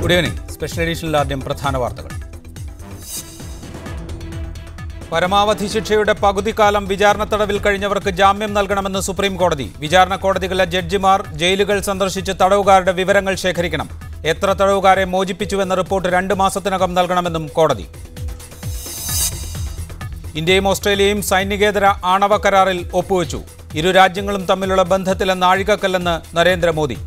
Good evening. Special edition ആദ്യം പ്രധാന വാർത്തകൾ. പരമാവധി ശിക്ഷയുടെ പകുതിക്കാലം വിചാരണ തടവിൽ കഴിഞ്ഞവർക്ക് ജാമ്യം നൽകണമെന്ന് സുപ്രീം കോടതി. വിചാരണ കോടതികളിലെ ജഡ്ജിമാർ ജയിലുകൾ സന്ദർശിച്ച് തടവുകാരുടെ വിവരങ്ങൾ ശേഖരിക്കണം. എത്ര തടവുകാരെ മോചിപ്പിച്ചുവെന്ന റിപ്പോർട്ട് 2 മാസത്തിനകം നൽകണമെന്നും കോടതി. ഇന്ത്യയും ഓസ്ട്രേലിയയും സൈനികേതര ആണവ കരാറിൽ ഒപ്പുവെച്ചു. ഇരു രാജ്യങ്ങളും തമ്മിലുള്ള ബന്ധത്തിലെ നാഴികക്കല്ലെന്ന് നരേന്ദ്രമോദി.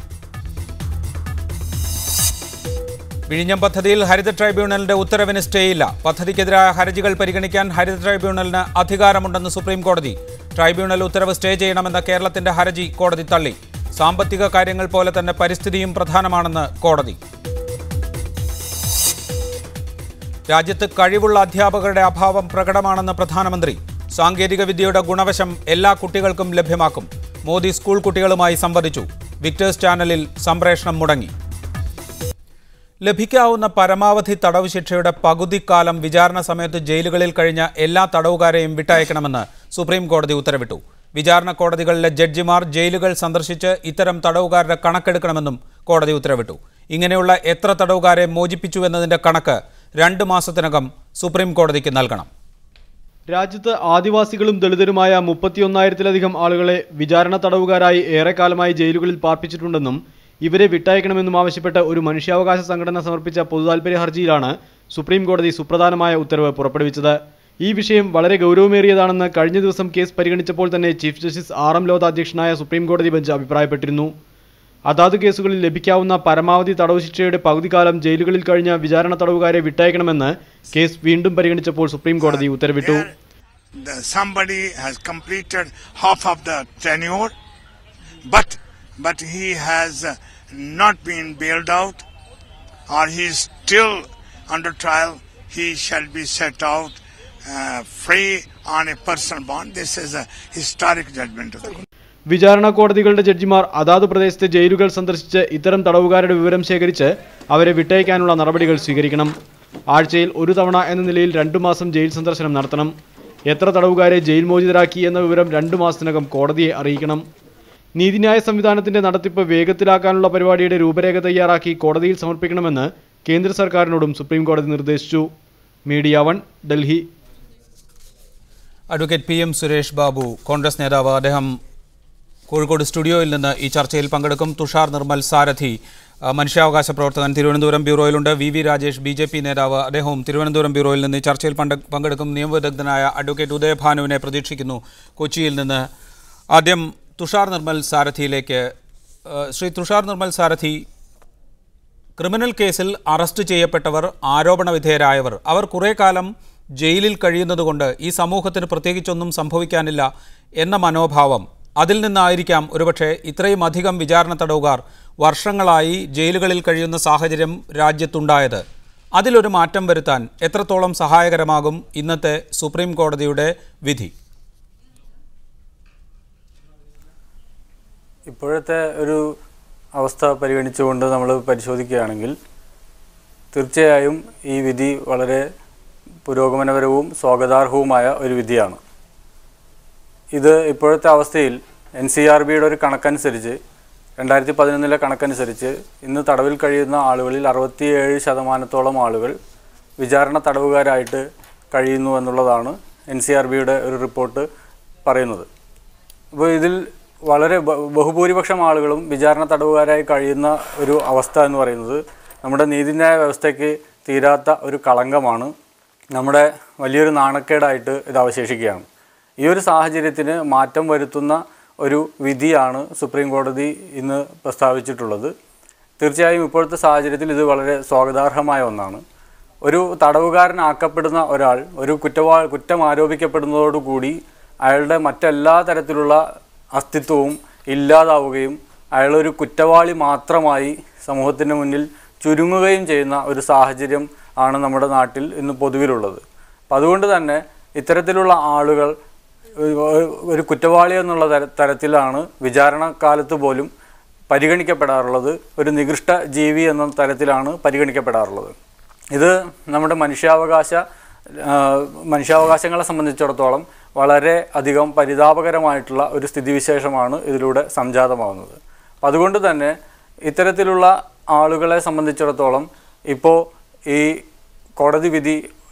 വിഴിഞ്ഞം പദ്ധതിയിൽ ഹരിത ട്രൈബ്യൂണലിന്റെ ഉത്തരവിന് സ്റ്റേയില്ല. പദ്ധതിക്കെതിരായ ഹർജികൾ പരിഗണിക്കാൻ ഹരിത ട്രൈബ്യൂണലിന് അധികാരമുണ്ടെന്ന് സുപ്രീം കോടതി. ട്രൈബ്യൂണൽ ഉത്തരവ് സ്റ്റേ ചെയ്യണമെന്ന കേരളത്തിന്റെ ഹർജി കോടതി തള്ളി. സാമ്പത്തിക കാര്യങ്ങൾ പോലെ തന്നെ പരിസ്ഥിതിയും പ്രധാനമാണെന്ന് കോടതി. രാജ്യത്ത് കഴിവുള്ള അധ്യാപകരുടെ അഭാവം പ്രകടമാണെന്ന് പ്രധാനമന്ത്രി. സാങ്കേതിക വിദ്യയുടെ ഗുണവശം എല്ലാ കുട്ടികൾക്കും ലഭ്യമാക്കും. മോദി സ്കൂൾ കുട്ടികളുമായി സംവദിച്ചു. വിക്ടേഴ്സ് ചാനലിൽ സംപ്രേഷണം മുടങ്ങി. ലഭിക്കാവുന്ന പരമാവധി തടവ് ശിക്ഷയുടെ പകുതിക്കാലം വിചാരണ സമയത്ത് ജയിലുകളിൽ കഴിഞ്ഞ എല്ലാ തടവുകാരെയും വിട്ടയക്കണമെന്ന് സുപ്രീം കോടതി ഉത്തരവിട്ടു. വിചാരണ കോടതികളിലെ ജഡ്ജിമാർ ജയിലുകൾ സന്ദർശിച്ച് ഇത്തരം തടവുകാരുടെ കണക്കെടുക്കണമെന്നും കോടതി ഉത്തരവിട്ടു. ഇങ്ങനെയുള്ള എത്ര തടവുകാരെ മോചിപ്പിച്ചുവെന്നതിന്റെ കണക്ക് 2 മാസത്തിനകം സുപ്രീം കോടതിക്ക് നൽകണം. രാജ്യത്ത് ആദിവാസികളും ദളിതരുമായ 31,000-ലധികം ആളുകളെ വിചാരണ തടവുകാരായി ഏറെക്കാലമായി ജയിലുകളിൽ പാർപ്പിച്ചിട്ടുണ്ടെന്നും ഇവരെ വിട്ടയക്കണമെന്നും ആവശ്യപ്പെട്ട് ഒരു മനുഷ്യാവകാശ സംഘടന സമർപ്പിച്ച പൊതുതാൽപര്യ ഹർജിയിലാണ് സുപ്രീം കോടതി സുപ്രധാനമായ ഉത്തരവ് പുറപ്പെടുവിച്ചത്. ഈ വിഷയം വളരെ ഗൗരവമേറിയതാണെന്ന് കഴിഞ്ഞ ദിവസം കേസ് പരിഗണിച്ചപ്പോൾ തന്നെ ചീഫ് ജസ്റ്റിസ് RM ലോധ അധ്യക്ഷനായ സുപ്രീം കോടതി ബെഞ്ച് അഭിപ്രായപ്പെട്ടിരുന്നു. അതാത് കേസുകളിൽ ലഭിക്കാവുന്ന പരമാവധി തടവ് ശിക്ഷയുടെ പകുതിക്കാലം ജയിലുകളിൽ കഴിഞ്ഞ വിചാരണ തടവുകാരെ വിട്ടയക്കണമെന്ന് കേസ് വീണ്ടും പരിഗണിച്ചപ്പോൾ സുപ്രീം കോടതി ഉത്തരവിട്ടു. But he has not been bailed out, or he is still under trial. He shall be set out free on a personal bond. This is a historic judgment of the court. വിചാരണ കോടതികളുടെ ജഡ്ജിമാർ അതാത് പ്രദേശത്തെ ജയിലുകൾ സന്ദർശിച്ച് ഇത്തരം തടവുകാരുടെ വിവരം ശേഖരിച്ച് അവരെ വിട്ടയക്കാനുള്ള നടപടികൾ സ്വീകരിക്കണം. ആഴ്ചയിൽ ഒരു തവണ എന്ന നിലയിൽ 2 മാസം ജയിൽ സന്ദർശനം നടത്തണം. എത്ര തടവുകാരെ ജയിൽ മോചിതരാക്കി എന്ന വിവരം 2 മാസത്തിനകം കോടതിയെ അറിയിക്കണം. നീതിന്യായ സംവിധാനത്തിന്റെ നടത്തിപ്പ് വേഗത്തിലാക്കാനുള്ള പരിപാടിയുടെ രൂപരേഖ തയ്യാറാക്കി കോടതിയിൽ സമർപ്പിക്കണമെന്ന് കേന്ദ്ര സർക്കാരിനോടും സുപ്രീം കോടതി നിർദ്ദേശിച്ചു. Media 1 Delhi. Advocate PM Suresh Babu Congress നേതാവ്, അദ്ദേഹം കോഴിക്കോട് സ്റ്റുഡിയോയിൽ നിന്ന് ഈ ചർച്ചയിൽ പങ്കെടുക്കും. തുഷാർ നിർമ്മൽ സാരഥി മനുഷ്യാവകാശ പ്രവർത്തകൻ തിരുവനന്തപുരം ബ്യൂറോയിലുണ്ട്. VV രാജേഷ് BJP നേതാവ്, അദ്ദേഹവും തിരുവനന്തപുരം ബ്യൂറോയിൽ നിന്ന് ഈ ചർച്ചയിൽ പങ്കെടുക്കും. നിയമവിദഗ്ധനായ അഡ്വക്കേറ്റ് ഉദയഭാനുവിനെ പ്രതീക്ഷിക്കുന്നു കൊച്ചിയിൽ നിന്ന്. ആദ്യം തുഷാർ നിർമ്മൽ സാരഥിയിലേക്ക്. ശ്രീ തുഷാർ നിർമ്മൽ സാരഥി, ക്രിമിനൽ കേസിൽ അറസ്റ്റ് ചെയ്യപ്പെട്ടവർ, ആരോപണ വിധേയരായവർ, അവർ കുറേ കാലം ജയിലിൽ കഴിയുന്നതുകൊണ്ട് ഈ സമൂഹത്തിന് പ്രത്യേകിച്ചൊന്നും സംഭവിക്കാനില്ല എന്ന മനോഭാവം, അതിൽ നിന്നായിരിക്കാം ഒരുപക്ഷെ ഇത്രയും അധികം വിചാരണ തടവുകാർ വർഷങ്ങളായി ജയിലുകളിൽ കഴിയുന്ന സാഹചര്യം രാജ്യത്തുണ്ടായത്. അതിലൊരു മാറ്റം വരുത്താൻ എത്രത്തോളം സഹായകരമാകും ഇന്നത്തെ സുപ്രീം കോടതിയുടെ വിധി? ഇപ്പോഴത്തെ ഒരു അവസ്ഥ പരിഗണിച്ചുകൊണ്ട് നമ്മൾ പരിശോധിക്കുകയാണെങ്കിൽ തീർച്ചയായും ഈ വിധി വളരെ പുരോഗമനപരവും സ്വാഗതാർഹവുമായ ഒരു വിധിയാണ്. ഇത് ഇപ്പോഴത്തെ അവസ്ഥയിൽ NCRBയുടെ ഒരു കണക്കനുസരിച്ച് 2011 കണക്കനുസരിച്ച് ഇന്ന് തടവിൽ കഴിയുന്ന ആളുകളിൽ 67% ആളുകൾ വിചാരണ തടവുകാരായിട്ട് കഴിയുന്നു എന്നുള്ളതാണ് NCRBയുടെ ഒരു റിപ്പോർട്ട് പറയുന്നത്. അപ്പോൾ ഇതിൽ വളരെ ബഹുഭൂരിപക്ഷം ആളുകളും വിചാരണ തടവുകാരായി കഴിയുന്ന ഒരു അവസ്ഥ എന്ന് പറയുന്നത് നമ്മുടെ നീതിന്യായ വ്യവസ്ഥയ്ക്ക് തീരാത്ത ഒരു കളങ്കമാണ്. നമ്മുടെ വലിയൊരു നാണക്കേടായിട്ട് ഇത് അവശേഷിക്കുകയാണ്. ഈ ഒരു സാഹചര്യത്തിന് മാറ്റം വരുത്തുന്ന ഒരു വിധിയാണ് സുപ്രീം കോടതി ഇന്ന് പ്രസ്താവിച്ചിട്ടുള്ളത്. തീർച്ചയായും ഇപ്പോഴത്തെ സാഹചര്യത്തിൽ ഇത് വളരെ സ്വാഗതാർഹമായ ഒന്നാണ്. ഒരു തടവുകാരനാക്കപ്പെടുന്ന ഒരാൾ ഒരു കുറ്റം ആരോപിക്കപ്പെടുന്നതോടുകൂടി അയാളുടെ മറ്റെല്ലാ തരത്തിലുള്ള അസ്തിത്വവും ഇല്ലാതാവുകയും അയാളൊരു കുറ്റവാളി മാത്രമായി സമൂഹത്തിന് മുന്നിൽ ചുരുങ്ങുകയും ചെയ്യുന്ന ഒരു സാഹചര്യം ആണ് നമ്മുടെ നാട്ടിൽ ഇന്ന് പൊതുവിലുള്ളത്. അപ്പം അതുകൊണ്ട് തന്നെ ഇത്തരത്തിലുള്ള ആളുകൾ ഒരു കുറ്റവാളി എന്നുള്ള തരത്തിലാണ് വിചാരണ കാലത്ത് പോലും പരിഗണിക്കപ്പെടാറുള്ളത്. ഒരു നികൃഷ്ട ജീവി എന്ന തരത്തിലാണ് പരിഗണിക്കപ്പെടാറുള്ളത്. ഇത് നമ്മുടെ മനുഷ്യാവകാശങ്ങളെ സംബന്ധിച്ചിടത്തോളം വളരെ അധികം പരിതാപകരമായിട്ടുള്ള ഒരു സ്ഥിതിവിശേഷമാണ് ഇതിലൂടെ സംജാതമാകുന്നത്. അതുകൊണ്ട് തന്നെ ഇത്തരത്തിലുള്ള ആളുകളെ സംബന്ധിച്ചിടത്തോളം ഇപ്പോൾ ഈ കോടതി വിധി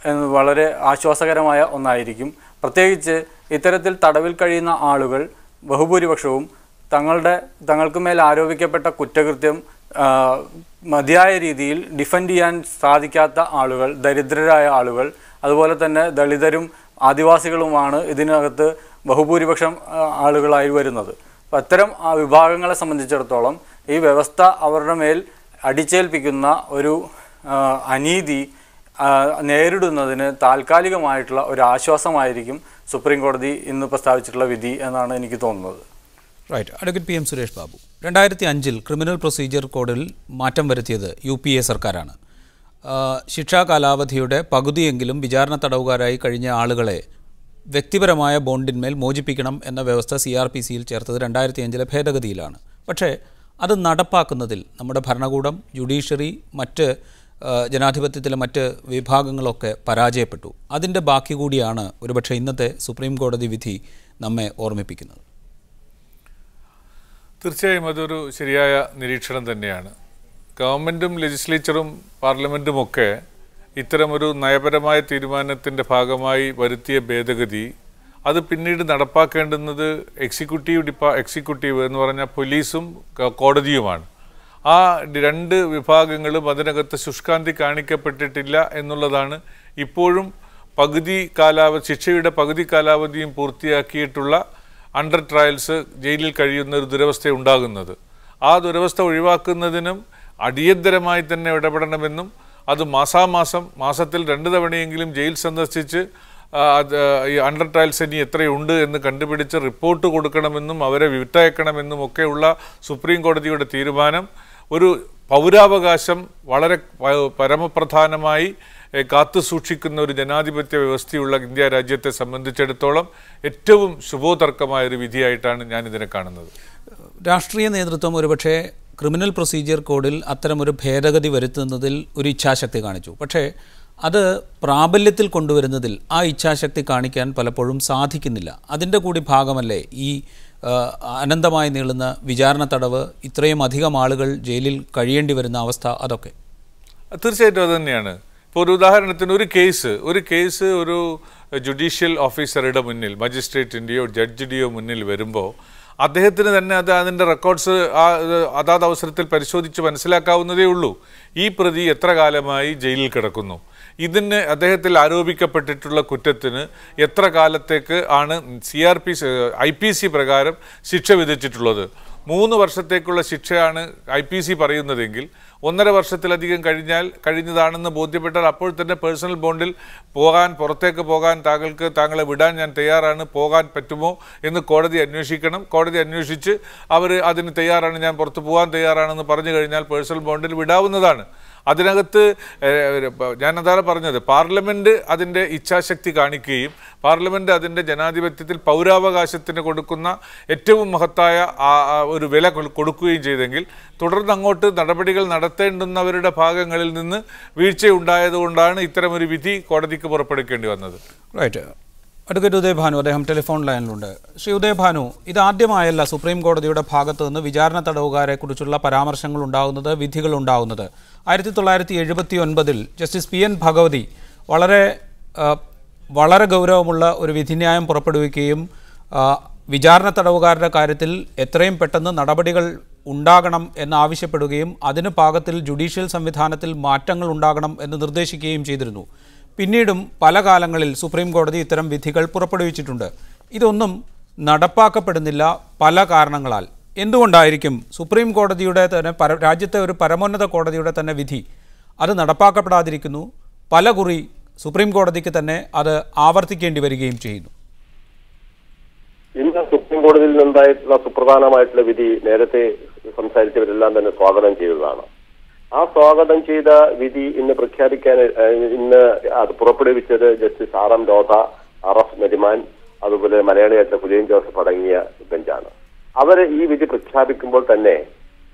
വളരെ ആശ്വാസകരമായ ഒന്നായിരിക്കും. പ്രത്യേകിച്ച് ഇത്തരത്തിൽ തടവിൽ കഴിയുന്ന ആളുകൾ ബഹുഭൂരിപക്ഷവും തങ്ങൾക്ക് മേൽ ആരോപിക്കപ്പെട്ട കുറ്റകൃത്യം മതിയായ രീതിയിൽ ഡിഫെൻഡ് ചെയ്യാൻ സാധിക്കാത്ത ആളുകൾ, ദരിദ്രരായ ആളുകൾ, അതുപോലെ തന്നെ ദളിതരും ആദിവാസികളുമാണ് ഇതിനകത്ത് ബഹുഭൂരിപക്ഷം ആളുകളായി വരുന്നത്. അപ്പം അത്തരം വിഭാഗങ്ങളെ സംബന്ധിച്ചിടത്തോളം ഈ വ്യവസ്ഥ അവരുടെ മേൽ അടിച്ചേൽപ്പിക്കുന്ന ഒരു അനീതി നേരിടുന്നതിന് താൽക്കാലികമായിട്ടുള്ള ഒരു ആശ്വാസമായിരിക്കും സുപ്രീം കോടതി ഇന്ന് പ്രസ്താവിച്ചിട്ടുള്ള വിധി എന്നാണ് എനിക്ക് തോന്നുന്നത്. Right. Advocate PM Suresh Babu, 2005 criminal procedure കോഡിൽ മാറ്റം വരുത്തിയത് UPA സർക്കാരാണ്. ശിക്ഷാ കാലാവധിയുടെ പകുതിയെങ്കിലും വിചാരണ തടവുകാരായി കഴിഞ്ഞ ആളുകളെ വ്യക്തിപരമായ ബോണ്ടിന്മേൽ മോചിപ്പിക്കണം എന്ന വ്യവസ്ഥ CRPCയിൽ ചേർത്തത് 2005 ഭേദഗതിയിലാണ്. പക്ഷേ അത് നടപ്പാക്കുന്നതിൽ നമ്മുടെ ഭരണകൂടം, ജുഡീഷ്യറി, മറ്റ് ജനാധിപത്യത്തിലെ മറ്റ് വിഭാഗങ്ങളൊക്കെ പരാജയപ്പെട്ടു. അതിൻ്റെ ബാക്കി കൂടിയാണ് ഒരുപക്ഷെ ഇന്നത്തെ സുപ്രീം കോടതി വിധി നമ്മെ ഓർമ്മിപ്പിക്കുന്നത്. തീർച്ചയായും അതൊരു ശരിയായ നിരീക്ഷണം തന്നെയാണ്. ഗവൺമെൻറ്റും ലെജിസ്ലേച്ചറും പാർലമെൻറ്റുമൊക്കെ ഇത്തരമൊരു നയപരമായ തീരുമാനത്തിൻ്റെ ഭാഗമായി വരുത്തിയ ഭേദഗതി അത് പിന്നീട് നടപ്പാക്കേണ്ടുന്നത് എക്സിക്യൂട്ടീവ് എന്ന് പറഞ്ഞാൽ പോലീസും കോടതിയുമാണ്. ആ രണ്ട് വിഭാഗങ്ങളും അതിനകത്ത് ശുഷ്കാന്തി കാണിക്കപ്പെട്ടിട്ടില്ല എന്നുള്ളതാണ് ഇപ്പോഴും ശിക്ഷയുടെ പകുതി കാലാവധിയും പൂർത്തിയാക്കിയിട്ടുള്ള അണ്ടർ ട്രയൽസ് ജയിലിൽ കഴിയുന്ന ഒരു ദുരവസ്ഥ ഉണ്ടാകുന്നത്. ആ ദുരവസ്ഥ ഒഴിവാക്കുന്നതിനും അടിയന്തരമായി തന്നെ ഇടപെടണമെന്നും അത് മാസത്തിൽ 2 തവണയെങ്കിലും ജയിൽ സന്ദർശിച്ച് ഈ അണ്ടർ ട്രയൽസ് ഇനി എത്രയുണ്ട് എന്ന് കണ്ടുപിടിച്ച് റിപ്പോർട്ട് കൊടുക്കണമെന്നും അവരെ വിട്ടയക്കണമെന്നും ഒക്കെയുള്ള സുപ്രീം കോടതിയുടെ തീരുമാനം ഒരു പൗരാവകാശം വളരെ പരമപ്രധാനമായി കാത്തുസൂക്ഷിക്കുന്ന ഒരു ജനാധിപത്യ വ്യവസ്ഥയുള്ള ഇന്ത്യ രാജ്യത്തെ സംബന്ധിച്ചിടത്തോളം ഏറ്റവും ശുഭോതർക്കമായൊരു വിധിയായിട്ടാണ് ഞാനിതിനെ കാണുന്നത്. രാഷ്ട്രീയ നേതൃത്വം ഒരുപക്ഷെ ക്രിമിനൽ പ്രൊസീജിയർ കോഡിൽ അത്തരമൊരു ഭേദഗതി വരുത്തുന്നതിൽ ഒരു ഇച്ഛാശക്തി കാണിച്ചു. പക്ഷേ അത് പ്രാബല്യത്തിൽ കൊണ്ടുവരുന്നതിൽ ആ ഇച്ഛാശക്തി കാണിക്കാൻ പലപ്പോഴും സാധിക്കുന്നില്ല. അതിൻ്റെ കൂടി ഭാഗമല്ലേ ഈ അനന്തമായി നീളുന്ന വിചാരണ തടവ്, ഇത്രയും അധികം ആളുകൾ ജയിലിൽ കഴിയേണ്ടി വരുന്ന അവസ്ഥ? അതൊക്കെ തീർച്ചയായിട്ടും അത് തന്നെയാണ്. ഇപ്പോൾ ഒരു ഉദാഹരണത്തിന് ഒരു കേസ് ഒരു ജുഡീഷ്യൽ ഓഫീസറുടെ മുന്നിൽ, മജിസ്ട്രേറ്റിൻ്റെയോ ജഡ്ജിൻ്റെയോ മുന്നിൽ വരുമ്പോൾ അദ്ദേഹത്തിന് തന്നെ അതിൻ്റെ റെക്കോർഡ്സ് അതാത് അവസരത്തിൽ പരിശോധിച്ച് മനസ്സിലാക്കാവുന്നതേ ഉള്ളൂ. ഈ പ്രതി എത്ര കാലമായി ജയിലിൽ കിടക്കുന്നു, ഇതിന് അദ്ദേഹത്തിൽ ആരോപിക്കപ്പെട്ടിട്ടുള്ള കുറ്റത്തിന് എത്ര കാലത്തേക്ക് ആണ് IPC പ്രകാരം ശിക്ഷ വിധിച്ചിട്ടുള്ളത്. 3 വർഷത്തേക്കുള്ള ശിക്ഷയാണ് IPC പറയുന്നതെങ്കിൽ 1.5 വർഷത്തിലധികം കഴിഞ്ഞതാണെന്ന് ബോധ്യപ്പെട്ടാൽ അപ്പോൾ തന്നെ പേഴ്സണൽ ബോണ്ടിൽ പുറത്തേക്ക് പോകാൻ താങ്കളെ വിടാൻ ഞാൻ തയ്യാറാണ്, പോകാൻ പറ്റുമോ എന്ന് കോടതി അന്വേഷിക്കണം. കോടതി അന്വേഷിച്ച് അവർ അതിന് തയ്യാറാണ്, ഞാൻ പുറത്ത് പോകാൻ തയ്യാറാണെന്ന് പറഞ്ഞു കഴിഞ്ഞാൽ പേഴ്സണൽ ബോണ്ടിൽ വിടാവുന്നതാണ്. അതിനകത്ത് ഞാൻ അതാണ് പറഞ്ഞത്, പാർലമെൻറ്റ് അതിൻ്റെ ഇച്ഛാശക്തി കാണിക്കുകയും പാർലമെൻറ്റ് അതിൻ്റെ ജനാധിപത്യത്തിൽ പൗരാവകാശത്തിന് കൊടുക്കുന്ന ഏറ്റവും മഹത്തായ ഒരു വില കൊടുക്കുകയും ചെയ്തെങ്കിൽ തുടർന്ന് അങ്ങോട്ട് നടപടികൾ നടത്തേണ്ടുന്നവരുടെ ഭാഗങ്ങളിൽ നിന്ന് വീഴ്ചയുണ്ടായതുകൊണ്ടാണ് ഇത്തരമൊരു വിധി കോടതിക്ക് പുറപ്പെടുവിക്കേണ്ടി വന്നത്. റൈറ്റ്. അഡ്വക്കേറ്റ് ഉദയഭാനു, അദ്ദേഹം ടെലിഫോൺ ലൈനിലുണ്ട്. ശ്രീ ഉദയഭാനു, ഇതാദ്യമായല്ല സുപ്രീം കോടതിയുടെ ഭാഗത്തു നിന്ന് വിചാരണ തടവുകാരെ കുറിച്ചുള്ള പരാമർശങ്ങൾ ഉണ്ടാകുന്നത്, വിധികൾ ഉണ്ടാകുന്നത്. 1979 ജസ്റ്റിസ് PN ഭഗവതി വളരെ ഗൗരവമുള്ള ഒരു വിധിന്യായം പുറപ്പെടുവിക്കുകയും വിചാരണ തടവുകാരുടെ കാര്യത്തിൽ എത്രയും പെട്ടെന്ന് നടപടികൾ ഉണ്ടാകണം എന്നാവശ്യപ്പെടുകയും അതിന് പാകത്തിൽ ജുഡീഷ്യൽ സംവിധാനത്തിൽ മാറ്റങ്ങൾ ഉണ്ടാകണം എന്ന് നിർദ്ദേശിക്കുകയും ചെയ്തിരുന്നു. പിന്നീടും പല കാലങ്ങളിൽ സുപ്രീം കോടതി ഇത്തരം വിധികൾ പുറപ്പെടുവിച്ചിട്ടുണ്ട്. ഇതൊന്നും നടപ്പാക്കപ്പെടുന്നില്ല പല കാരണങ്ങളാൽ. എന്തുകൊണ്ടായിരിക്കും സുപ്രീം കോടതിയുടെ തന്നെ രാജ്യത്തെ ഒരു പരമോന്നത കോടതിയുടെ തന്നെ വിധി അത് നടപ്പാക്കപ്പെടാതിരിക്കുന്നു? പലകുറി സുപ്രീം കോടതിക്ക് തന്നെ അത് ആവർത്തിക്കേണ്ടി വരികയും ചെയ്യുന്നു. ഇന്ന് സുപ്രീം കോടതിയിൽ നിന്നുണ്ടായിട്ടുള്ള സുപ്രധാനമായിട്ടുള്ള വിധി നേരത്തെ സംസാരിച്ചവരെല്ലാം തന്നെ സ്വാഗതം ചെയ്തതാണ്. ആ സ്വാഗതം ചെയ്ത വിധി ഇന്ന് അത് പുറപ്പെടുവിച്ചത് justice RM Lodha, RF Nariman, അതുപോലെ മലയാളിയായിട്ടുള്ള കുര്യൻ ജോസഫ് അടങ്ങിയ ബെഞ്ചാണ്. അവര് ഈ വിധി പ്രഖ്യാപിക്കുമ്പോൾ തന്നെ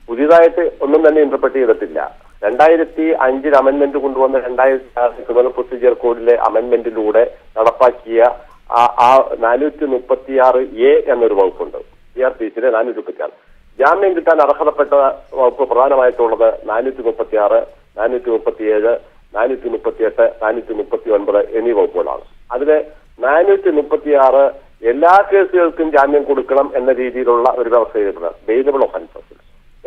പുതിയതായിട്ട് ഒന്നും തന്നെ ഇന്റർപ്രറ്റ് ചെയ്തിട്ടില്ല. 2005 അമെന്റ്മെന്റ് കൊണ്ടുവന്ന 2006 ക്രിമിനൽ പ്രൊസീജിയർ കോഡിലെ അമെന്റ്മെന്റിലൂടെ നടപ്പാക്കിയ ആ 436A എന്നൊരു വകുപ്പുണ്ട്. CRPCയിലെ 436. ജാമ്യം കിട്ടാൻ അർഹതപ്പെട്ട വകുപ്പ് പ്രധാനമായിട്ടുള്ളത് 436, 437, 438, 439 എന്നീ വകുപ്പുകളാണ്. അതില് 436 എല്ലാ കേസുകൾക്കും ജാമ്യം കൊടുക്കണം എന്ന രീതിയിലുള്ള ഒരു വ്യവസ്ഥ ചെയ്തിട്ടുണ്ട്. ബെയിലബിൾ ഒഫൻസസ്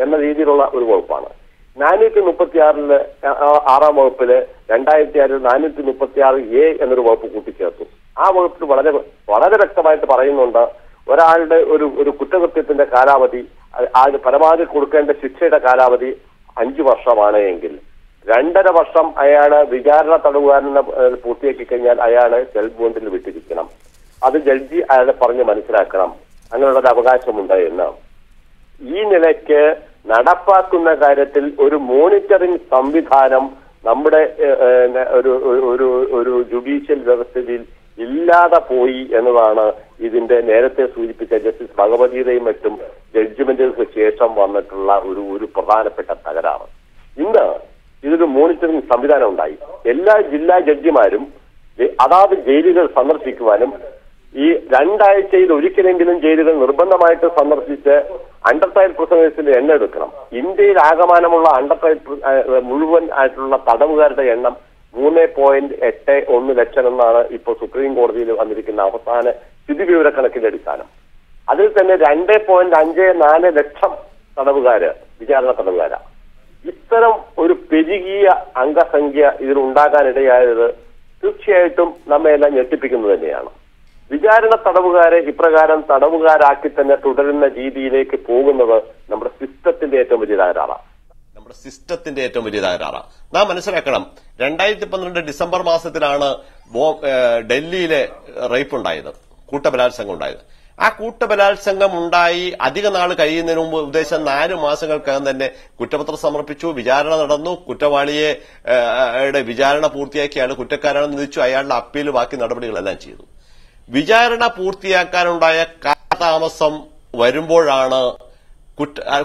എന്ന രീതിയിലുള്ള ഒരു വകുപ്പാണ്. 436 6-ാം വകുപ്പില് 2006 436A എന്നൊരു വകുപ്പ് കൂട്ടിച്ചേർത്തു. ആ വകുപ്പിൽ വളരെ വളരെ വ്യക്തമായിട്ട് പറയുന്നുണ്ട്, ഒരാളുടെ ഒരു കുറ്റകൃത്യത്തിന്റെ കാലാവധി, പരമാവധി കൊടുക്കേണ്ട ശിക്ഷയുടെ കാലാവധി 5 വർഷമാണ് എങ്കിൽ 2.5 വർഷം അയാള് വിചാരണ തടവുകാരനെ പൂർത്തിയാക്കി കഴിഞ്ഞാൽ അയാള് സെൽഫ് ബോണ്ടിൽ വിട്ടിരിക്കണം. അത് ജഡ്ജി അയാളെ പറഞ്ഞ് മനസ്സിലാക്കണം, അങ്ങനെയുള്ള ഒരു അവകാശമുണ്ട് എന്ന്. ഈ നിലയ്ക്ക് നടപ്പാക്കുന്ന കാര്യത്തിൽ ഒരു മോണിറ്ററിംഗ് സംവിധാനം നമ്മുടെ ഒരു ജുഡീഷ്യൽ വ്യവസ്ഥയിൽ ഇല്ലാതെ പോയി എന്നതാണ് ഇതിന്റെ നേരത്തെ സൂചിപ്പിച്ച ജസ്റ്റിസ് ഭഗവതിയുടെയും മറ്റും ജഡ്ജ്മെന്റുകൾക്ക് ശേഷം വന്നിട്ടുള്ള ഒരു പ്രധാനപ്പെട്ട തകരാറ്. ഇന്ന് ഇതൊരു മോണിറ്ററിംഗ് സംവിധാനം ഉണ്ടായി. എല്ലാ ജില്ലാ ജഡ്ജിമാരും അതാത് ജയിലുകൾ സന്ദർശിക്കുവാനും ഈ 2 ആഴ്ചയിൽ ഒരിക്കലെങ്കിലും ജയിലുകൾ നിർബന്ധമായിട്ട് സന്ദർശിച്ച് അണ്ടർ ട്രയൽ പ്രിസണേഴ്സിന്റെ എണ്ണം എടുക്കണം. ഇന്ത്യയിൽ ആകമാനമുള്ള അണ്ടർ ട്രയൽ മുഴുവൻ ആയിട്ടുള്ള തടവുകാരുടെ എണ്ണം 3.81 ലക്ഷം എന്നാണ് ഇപ്പോൾ സുപ്രീം കോടതിയിൽ വന്നിരിക്കുന്ന അവസാന സ്ഥിതിവിവരക്കണക്കിന്റെ അടിസ്ഥാനം. അതിൽ തന്നെ 2.54 ലക്ഷം തടവുകാര് വിചാരണ തടവുകാര. ഇത്തരം ഒരു പെരുകിയ അംഗസംഖ്യ ഇതിലുണ്ടാകാനിടയായത് തീർച്ചയായിട്ടും നമ്മയെല്ലാം ഞെട്ടിപ്പിക്കുന്നത് തന്നെയാണ്. വിചാരണ തടവുകാരെ ഇപ്രകാരം തടവുകാരാക്കി തന്നെ തുടരുന്ന രീതിയിലേക്ക് പോകുന്നത് നമ്മുടെ സിസ്റ്റത്തിന്റെ ഏറ്റവും വലിയ തകരാറാണ്. നാം മനസ്സിലാക്കണം, 2012 ഡിസംബർ മാസത്തിലാണ് ഡൽഹിയിലെ റേപ്പ് ഉണ്ടായത്, കൂട്ടബലാത്സംഗം ഉണ്ടായത്. ആ കൂട്ടബലാത്സംഗം ഉണ്ടായി അധിക നാൾ കഴിയുന്നതിന് മുമ്പ് ഉദ്ദേശം 4 മാസങ്ങൾക്കകം തന്നെ കുറ്റപത്രം സമർപ്പിച്ചു, വിചാരണ നടന്നു, കുറ്റവാളിയെ വിചാരണ പൂർത്തിയാക്കി അയാൾ കുറ്റക്കാരാണെന്ന് വിധിച്ചു, അയാളുടെ അപ്പീൽ ബാക്കി നടപടികളെല്ലാം ചെയ്തു. വിചാരണ പൂർത്തിയാക്കാനുണ്ടായ കാലതാമസം വരുമ്പോഴാണ്,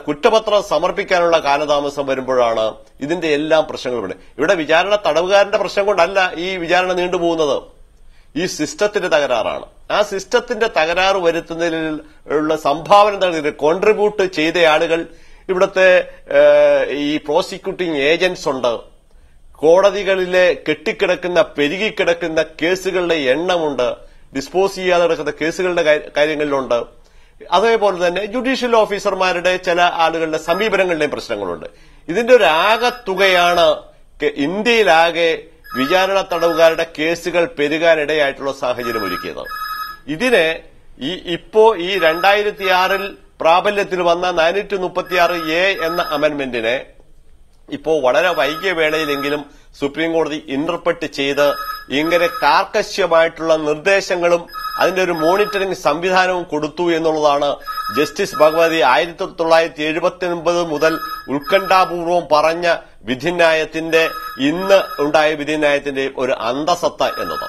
കുറ്റപത്രം സമർപ്പിക്കാനുള്ള കാലതാമസം വരുമ്പോഴാണ് ഇതിന്റെ എല്ലാം പ്രശ്നങ്ങൾ. ഇവിടെ വിചാരണ തടവുകാരന്റെ പ്രശ്നം കൊണ്ടല്ല ഈ വിചാരണ നീണ്ടുപോകുന്നത്, ഈ സിസ്റ്റത്തിന്റെ തകരാറാണ്. ആ സിസ്റ്റത്തിന്റെ തകരാറ് വരുത്തുന്നതിൽ ഉള്ള സംഭാവന കോൺട്രിബ്യൂട്ട് ചെയ്ത ആളുകൾ, ഇവിടുത്തെ ഈ പ്രോസിക്യൂട്ടിംഗ് ഏജന്റ്സ് ഉണ്ട്, കോടതികളിലെ കെട്ടിക്കിടക്കുന്ന പെരുകിക്കിടക്കുന്ന കേസുകളുടെ എണ്ണമുണ്ട്, ഡിസ്പോസ് ചെയ്യാതെ കിടക്കുന്ന കേസുകളുടെ കാര്യങ്ങളിലുണ്ട്. അതേപോലെ തന്നെ ജുഡീഷ്യൽ ഓഫീസർമാരുടെ ചില ആളുകളുടെ സമീപനങ്ങളുടെയും പ്രശ്നങ്ങളുണ്ട്. ഇതിന്റെ ഒരു ആകത്തുകയാണ് ഇന്ത്യയിലാകെ വിചാരണ തടവുകാരുടെ കേസുകൾ പെരുകാനിടയായിട്ടുള്ള സാഹചര്യം ഒരുക്കിയത്. ഇതിനെ ഇപ്പോ ഈ 2006 പ്രാബല്യത്തിൽ വന്ന 436A എന്ന അമെന്റ്മെന്റിനെ ഇപ്പോ വളരെ വൈകിയ വേളയിലെങ്കിലും സുപ്രീം കോടതി ഇന്റർപ്രറ്റ് ചെയ്ത് ഇങ്ങനെ കാർക്കശ്യമായിട്ടുള്ള നിർദ്ദേശങ്ങളും അതിന്റെ ഒരു മോണിറ്ററിംഗ് സംവിധാനവും കൊടുത്തു എന്നുള്ളതാണ് ജസ്റ്റിസ് ഭഗവതി 1979 മുതൽ ഉത്കണ്ഠാപൂർവം പറഞ്ഞ വിധിന്യായത്തിന്റെ, ഇന്ന് ഉണ്ടായ വിധിന്യായത്തിന്റെ ഒരു അന്തസത്ത എന്നത്.